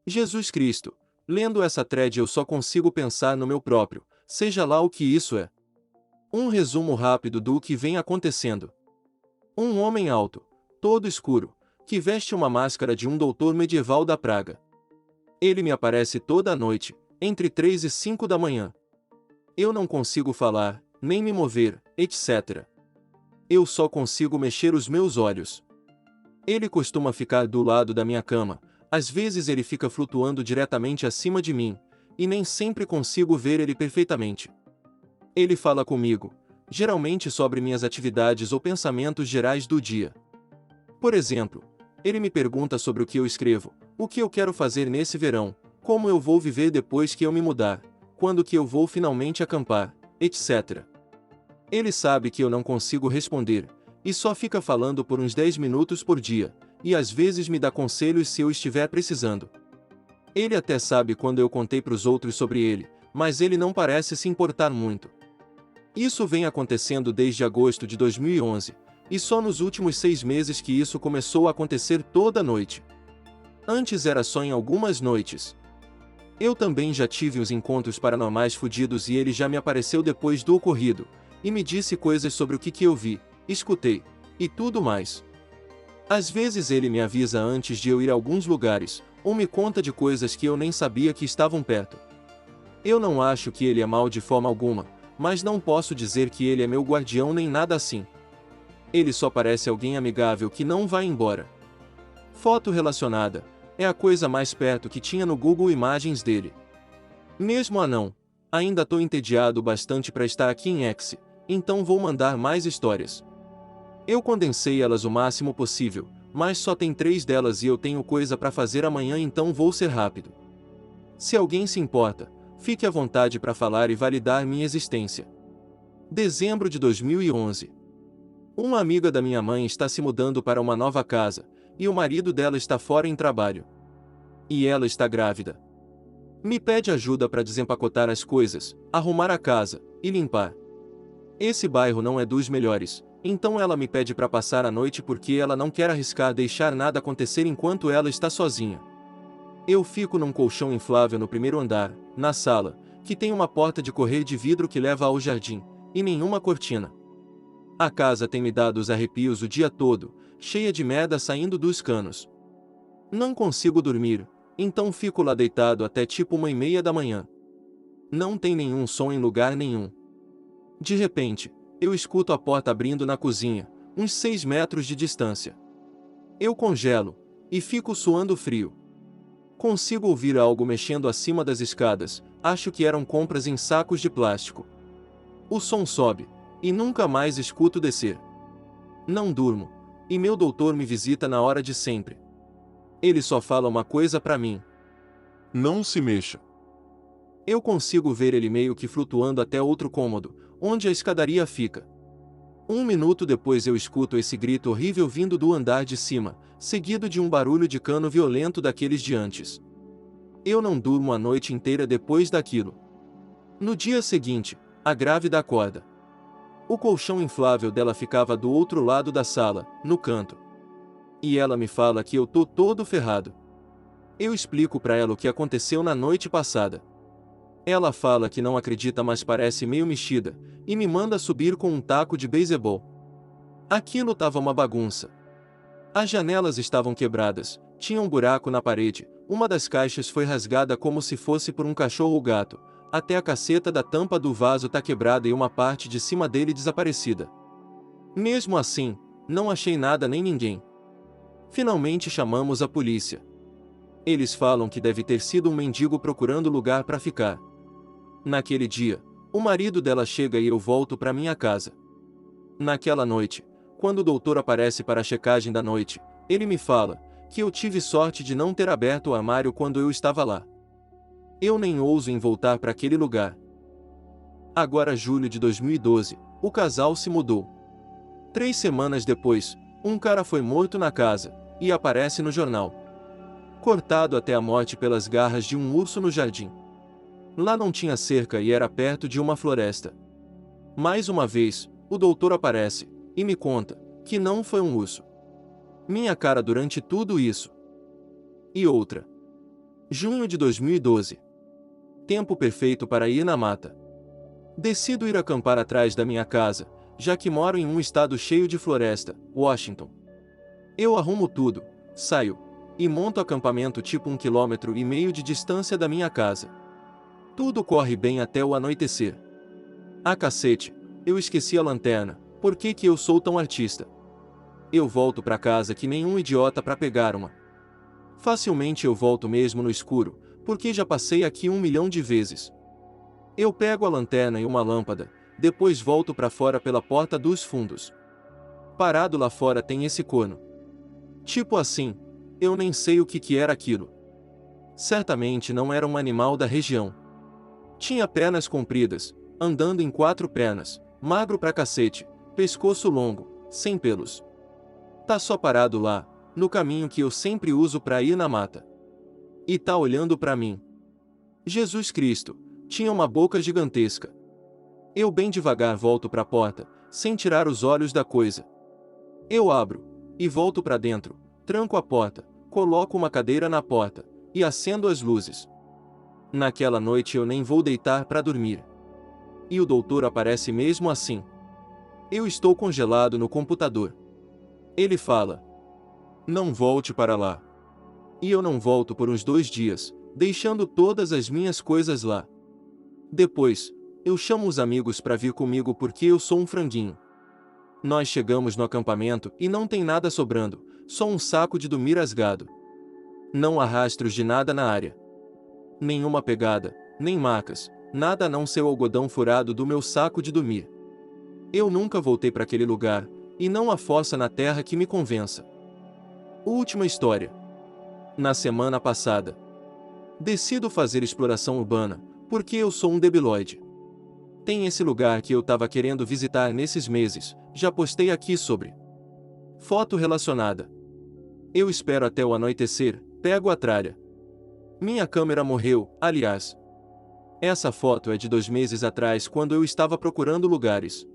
Jesus Cristo. Lendo essa thread eu só consigo pensar no meu próprio, seja lá o que isso é. Um resumo rápido do que vem acontecendo. Um homem alto, todo escuro, que veste uma máscara de um doutor medieval da praga. Ele me aparece toda a noite, entre 3 e 5 da manhã. Eu não consigo falar, nem me mover, etc. Eu só consigo mexer os meus olhos. Ele costuma ficar do lado da minha cama, às vezes ele fica flutuando diretamente acima de mim, e nem sempre consigo ver ele perfeitamente. Ele fala comigo, geralmente sobre minhas atividades ou pensamentos gerais do dia. Por exemplo, ele me pergunta sobre o que eu escrevo, o que eu quero fazer nesse verão, como eu vou viver depois que eu me mudar, quando que eu vou finalmente acampar, etc. Ele sabe que eu não consigo responder, e só fica falando por uns 10 minutos por dia, e às vezes me dá conselhos se eu estiver precisando. Ele até sabe quando eu contei para os outros sobre ele, mas ele não parece se importar muito. Isso vem acontecendo desde agosto de 2011, e só nos últimos 6 meses que isso começou a acontecer toda noite. Antes era só em algumas noites. Eu também já tive uns encontros paranormais fudidos e ele já me apareceu depois do ocorrido, e me disse coisas sobre o que eu vi, escutei, e tudo mais. Às vezes ele me avisa antes de eu ir a alguns lugares, ou me conta de coisas que eu nem sabia que estavam perto. Eu não acho que ele é mau de forma alguma, mas não posso dizer que ele é meu guardião nem nada assim. Ele só parece alguém amigável que não vai embora. Foto relacionada, é a coisa mais perto que tinha no Google Imagens dele. Mesmo não, ainda tô entediado bastante para estar aqui em X, então vou mandar mais histórias. Eu condensei elas o máximo possível, mas só tem 3 delas e eu tenho coisa para fazer amanhã, então vou ser rápido. Se alguém se importa, fique à vontade para falar e validar minha existência. Dezembro de 2011. Uma amiga da minha mãe está se mudando para uma nova casa, e o marido dela está fora em trabalho. E ela está grávida. Me pede ajuda para desempacotar as coisas, arrumar a casa e limpar. Esse bairro não é dos melhores, então ela me pede para passar a noite porque ela não quer arriscar deixar nada acontecer enquanto ela está sozinha. Eu fico num colchão inflável no primeiro andar, na sala, que tem uma porta de correr de vidro que leva ao jardim, e nenhuma cortina. A casa tem me dado os arrepios o dia todo, cheia de merda saindo dos canos. Não consigo dormir, então fico lá deitado até tipo 1h30 da manhã. Não tem nenhum som em lugar nenhum. De repente, eu escuto a porta abrindo na cozinha, uns 6 metros de distância. Eu congelo, e fico suando frio. Consigo ouvir algo mexendo acima das escadas, acho que eram compras em sacos de plástico. O som sobe, e nunca mais escuto descer. Não durmo, e meu doutor me visita na hora de sempre. Ele só fala uma coisa pra mim: não se mexa. Eu consigo ver ele meio que flutuando até outro cômodo, onde a escadaria fica. 1 minuto depois eu escuto esse grito horrível vindo do andar de cima, seguido de um barulho de cano violento daqueles de antes. Eu não durmo a noite inteira depois daquilo. No dia seguinte, a grávida acorda. O colchão inflável dela ficava do outro lado da sala, no canto. E ela me fala que eu tô todo ferrado. Eu explico pra ela o que aconteceu na noite passada. Ela fala que não acredita, mas parece meio mexida, e me manda subir com um taco de beisebol. Aquilo tava uma bagunça. As janelas estavam quebradas, tinha um buraco na parede, uma das caixas foi rasgada como se fosse por um cachorro ou gato, até a caceta da tampa do vaso tá quebrada e uma parte de cima dele desaparecida. Mesmo assim, não achei nada nem ninguém. Finalmente chamamos a polícia. Eles falam que deve ter sido um mendigo procurando lugar para ficar. Naquele dia, o marido dela chega e eu volto para minha casa. Naquela noite, quando o doutor aparece para a checagem da noite, ele me fala que eu tive sorte de não ter aberto o armário quando eu estava lá. Eu nem ouso em voltar para aquele lugar. Agora julho de 2012, o casal se mudou. 3 semanas depois, um cara foi morto na casa, e aparece no jornal. Cortado até a morte pelas garras de um urso no jardim. Lá não tinha cerca e era perto de uma floresta. Mais uma vez, o doutor aparece, e me conta que não foi um urso. Minha cara durante tudo isso. E outra. Junho de 2012. Tempo perfeito para ir na mata. Decido ir acampar atrás da minha casa, já que moro em um estado cheio de floresta, Washington. Eu arrumo tudo, saio, e monto acampamento tipo 1,5 km de distância da minha casa. Tudo corre bem até o anoitecer. Ah cacete, eu esqueci a lanterna, por que que eu sou tão artista? Eu volto pra casa que nem um idiota pra pegar uma. Facilmente eu volto mesmo no escuro, porque já passei aqui 1 milhão de vezes. Eu pego a lanterna e uma lâmpada, depois volto pra fora pela porta dos fundos. Parado lá fora tem esse corno. Tipo assim, eu nem sei o que era aquilo. Certamente não era um animal da região. Tinha pernas compridas, andando em 4 pernas, magro pra cacete, pescoço longo, sem pelos. Tá só parado lá, no caminho que eu sempre uso pra ir na mata. E tá olhando pra mim. Jesus Cristo, tinha uma boca gigantesca. Eu bem devagar volto pra porta, sem tirar os olhos da coisa. Eu abro, e volto pra dentro, tranco a porta, coloco uma cadeira na porta, e acendo as luzes. Naquela noite eu nem vou deitar pra dormir. E o doutor aparece mesmo assim. Eu estou congelado no computador. Ele fala: não volte para lá. E eu não volto por uns 2 dias, deixando todas as minhas coisas lá. Depois, eu chamo os amigos para vir comigo porque eu sou um franguinho. Nós chegamos no acampamento e não tem nada sobrando, só um saco de dormir rasgado. Não há rastros de nada na área. Nenhuma pegada, nem marcas, nada a não ser o algodão furado do meu saco de dormir. Eu nunca voltei para aquele lugar, e não há força na terra que me convença. Última história. Na semana passada, decido fazer exploração urbana, porque eu sou um debilóide. Tem esse lugar que eu tava querendo visitar nesses meses, já postei aqui sobre. Foto relacionada. Eu espero até o anoitecer, pego a tralha. Minha câmera morreu, aliás. Essa foto é de 2 meses atrás quando eu estava procurando lugares.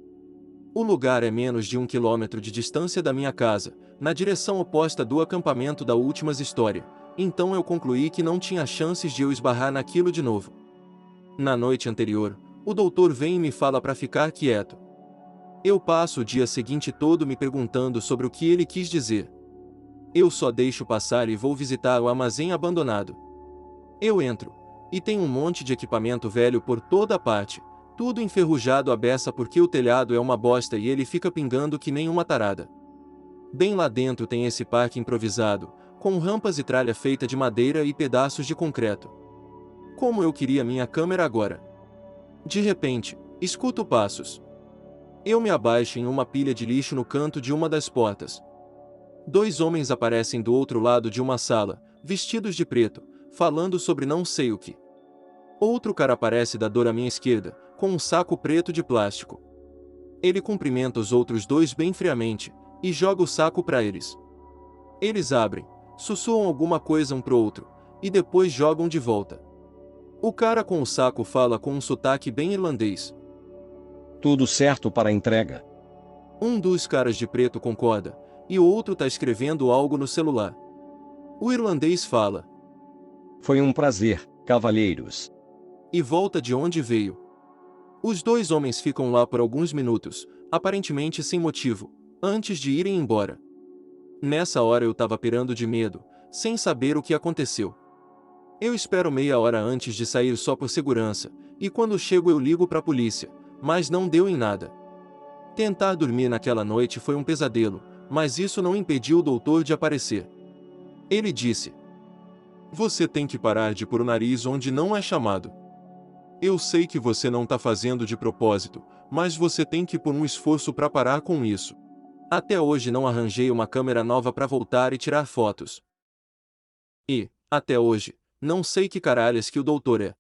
O lugar é menos de 1 km de distância da minha casa, na direção oposta do acampamento da últimas história, então eu concluí que não tinha chances de eu esbarrar naquilo de novo. Na noite anterior, o doutor vem e me fala para ficar quieto. Eu passo o dia seguinte todo me perguntando sobre o que ele quis dizer. Eu só deixo passar e vou visitar o armazém abandonado. Eu entro, e tem um monte de equipamento velho por toda parte, tudo enferrujado à beça porque o telhado é uma bosta e ele fica pingando que nem uma tarada. Bem lá dentro tem esse parque improvisado, com rampas e tralha feita de madeira e pedaços de concreto. Como eu queria minha câmera agora. De repente, escuto passos. Eu me abaixo em uma pilha de lixo no canto de uma das portas. 2 homens aparecem do outro lado de uma sala, vestidos de preto, falando sobre não sei o que. Outro cara aparece da dor à minha esquerda, com um saco preto de plástico. Ele cumprimenta os outros 2 bem friamente, e joga o saco para eles. Eles abrem, sussurram alguma coisa um pro outro, e depois jogam de volta. O cara com o saco fala com um sotaque bem irlandês. Tudo certo para a entrega. Um dos caras de preto concorda, e o outro tá escrevendo algo no celular. O irlandês fala: Foi um prazer, cavalheiros. e volta de onde veio. Os 2 homens ficam lá por alguns minutos, aparentemente sem motivo, antes de irem embora. Nessa hora eu tava pirando de medo, sem saber o que aconteceu. Eu espero meia hora antes de sair só por segurança, e quando chego eu ligo pra polícia, mas não deu em nada. Tentar dormir naquela noite foi um pesadelo, mas isso não impediu o doutor de aparecer. Ele disse: você tem que parar de pôr o nariz onde não é chamado. Eu sei que você não tá fazendo de propósito, mas você tem que pôr um esforço pra parar com isso. Até hoje não arranjei uma câmera nova pra voltar e tirar fotos. E, até hoje, não sei que caralhas que o doutor é.